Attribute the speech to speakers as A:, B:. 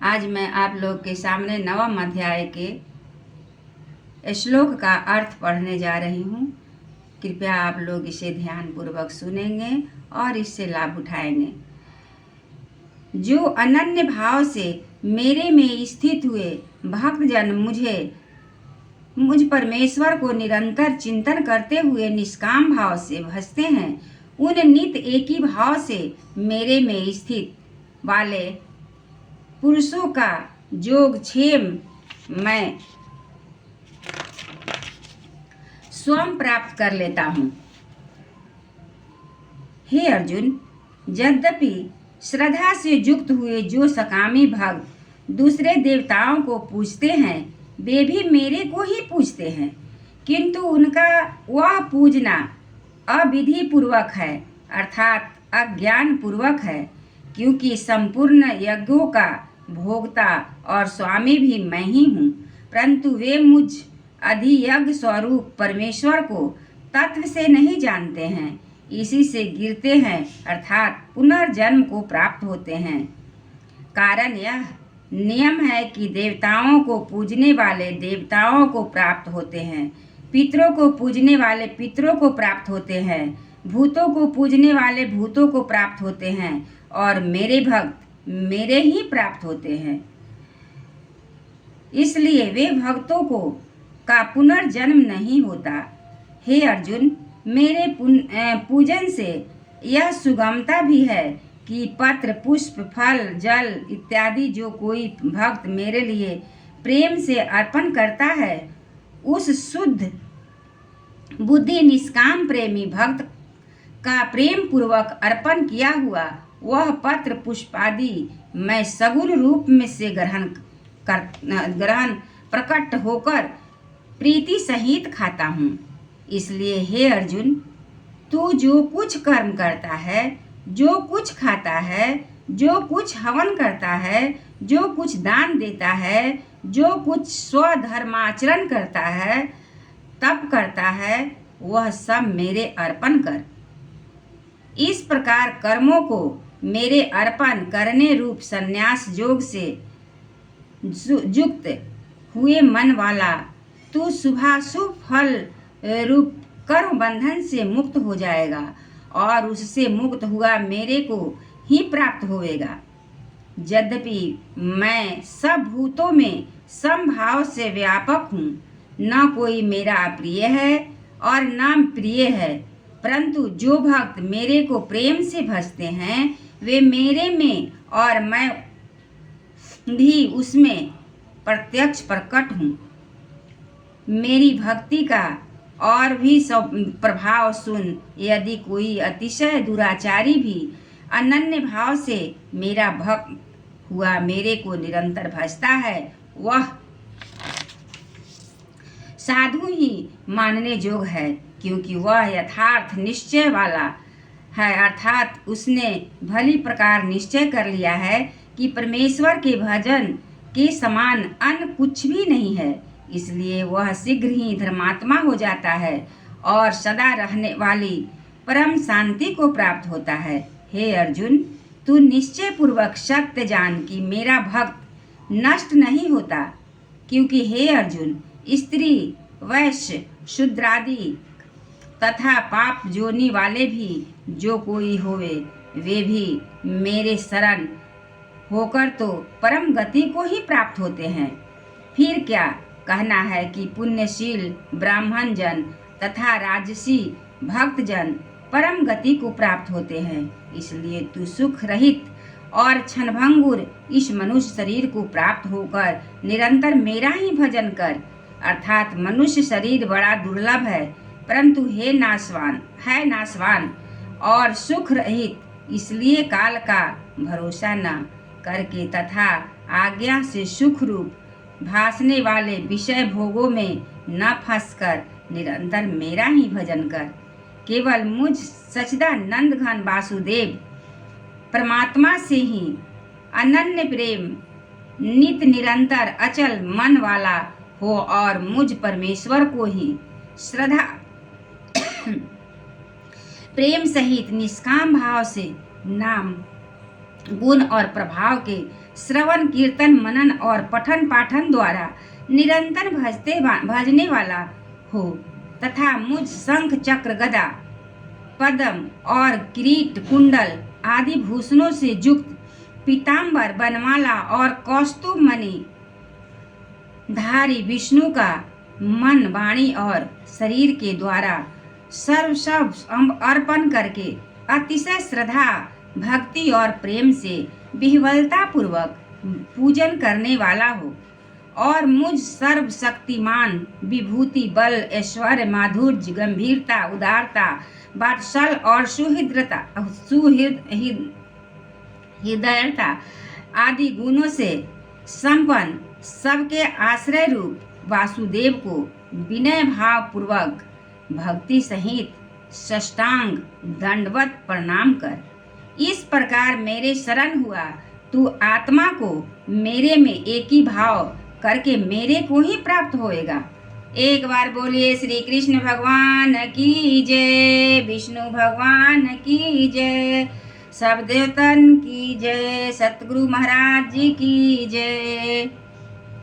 A: आज मैं आप लोग के सामने नवम अध्याय के श्लोक का अर्थ पढ़ने जा रही हूँ। कृपया आप लोग इसे ध्यानपूर्वक सुनेंगे और इससे लाभ उठाएंगे। जो अनन्य भाव से मेरे में स्थित हुए भक्तजन मुझ परमेश्वर को निरंतर चिंतन करते हुए निष्काम भाव से भजते हैं, उन नित एक ही भाव से मेरे में स्थित वाले पुरुषों का योगक्षेम मैं स्वयं प्राप्त कर लेता हूँ। हे अर्जुन, यद्यपि श्रद्धा से युक्त हुए जो सकामी भक्त दूसरे देवताओं को पूजते हैं, वे भी मेरे को ही पूजते हैं, किंतु उनका वह पूजना अविधि पूर्वक है, अर्थात अज्ञान पूर्वक है, क्योंकि संपूर्ण यज्ञों का भोक्ता और स्वामी भी मैं ही हूँ, परंतु वे मुझ अधियज्ञ स्वरूप परमेश्वर को तत्व से नहीं जानते हैं, इसी से गिरते हैं, अर्थात पुनर्जन्म को प्राप्त होते हैं। कारण यह नियम है कि देवताओं को पूजने वाले देवताओं को प्राप्त होते हैं, पितरों को पूजने वाले पितरों को प्राप्त होते हैं, भूतों को पूजने वाले भूतों को प्राप्त होते हैं, और मेरे भक्त मेरे ही प्राप्त होते हैं। इसलिए वे भक्तों को का पुनर्जन्म नहीं होता। हे अर्जुन, मेरे पूजन से यह सुगमता भी है कि पत्र, पुष्प, फल, जल इत्यादि जो कोई भक्त मेरे लिए प्रेम से अर्पण करता है, उस शुद्ध बुद्धि निष्काम प्रेमी भक्त का प्रेम पूर्वक अर्पण किया हुआ वह पत्र पुष्प आदि मैं सगुण रूप में से ग्रहण प्रकट होकर प्रीति सहित खाता हूँ। इसलिए हे अर्जुन, तू जो कुछ कर्म करता है, जो कुछ खाता है, जो कुछ हवन करता है, जो कुछ दान देता है, जो कुछ स्वधर्माचरण करता है, तप करता है, वह सब मेरे अर्पण कर। इस प्रकार कर्मों को मेरे अर्पण करने रूप संन्यास योग से युक्त हुए मन वाला तू शुभाशुभ फल रूप कर्म बंधन से मुक्त हो जाएगा और उससे मुक्त हुआ मेरे को ही प्राप्त होएगा। यद्यपि मैं सब भूतों में समभाव से व्यापक हूँ, न कोई मेरा अप्रिय है और न प्रिय है, परंतु जो भक्त मेरे को प्रेम से भजते हैं, वे मेरे में और मैं भी उसमें प्रत्यक्ष प्रकट हूँ। मेरी भक्ति का और भी सब प्रभाव सुन, यदि कोई अतिशय दुराचारी भी अनन्य भाव से मेरा भक्त हुआ मेरे को निरंतर भजता है, वह साधु ही मानने योग्य है, क्योंकि वह यथार्थ निश्चय वाला है, अर्थात उसने भली प्रकार निश्चय कर लिया है कि परमेश्वर के भजन के समान अन्य कुछ भी नहीं है। इसलिए वह शीघ्र ही धर्मात्मा हो जाता है और सदा रहने वाली परम शांति को प्राप्त होता है। हे अर्जुन, तू निश्चय पूर्वक सत्य जान कि मेरा भक्त नष्ट नहीं होता, क्योंकि हे अर्जुन, स्त्री, वैश्य, शूद्रादि तथा पाप जोनी वाले भी जो कोई होवे, वे भी मेरे शरण होकर तो परम गति को ही प्राप्त होते हैं। फिर क्या कहना है कि पुण्यशील ब्राह्मण जन तथा राजसी भक्त जन परम गति को प्राप्त होते हैं। इसलिए तू सुख रहित और क्षणभंगुर इस मनुष्य शरीर को प्राप्त होकर निरंतर मेरा ही भजन कर, अर्थात मनुष्य शरीर बड़ा दुर्लभ है, परंतु नाशवान और सुख रहित, इसलिए काल का भरोसा न करके तथा आज्ञा से सुख रूप भासने वाले विषय भोगों में न फंसकर निरंतर मेरा ही भजन कर। केवल मुझ सच्चिदानंद घन वासुदेव परमात्मा से ही अनन्य प्रेम नित निरंतर अचल मन वाला हो और मुझ परमेश्वर को ही श्रद्धा प्रेम सहित निष्काम भाव से नाम गुण और प्रभाव के श्रवण कीर्तन मनन और पठन पाठन द्वारा निरंतर भजने वाला हो तथा मुझ शंख चक्र गदा पद्म और किरीट कुंडल आदि भूषणों से युक्त पीताम्बर बनमाला और कौस्तुभ मणि धारी विष्णु का मन वाणी और शरीर के द्वारा सर्व सब अर्पण करके अतिशय श्रद्धा भक्ति और प्रेम से विह्वलता पूर्वक पूजन करने वाला हो और मुझ सर्व शक्तिमान विभूति बल ऐश्वर्य माधुर्य गंभीरता उदारता वात्सल और हृदयता आदि गुणों से संपन्न सबके आश्रय रूप वासुदेव को विनय भाव पूर्वक भक्ति सहित साष्टांग दंडवत प्रणाम कर इस प्रकार मेरे शरण हुआ तू आत्मा को मेरे में एक ही भाव करके मेरे को ही प्राप्त होएगा। एक बार बोलिए श्री कृष्ण भगवान की जय, विष्णु भगवान की जय, सब देवतन की जय, सतगुरु महाराज जी की जय।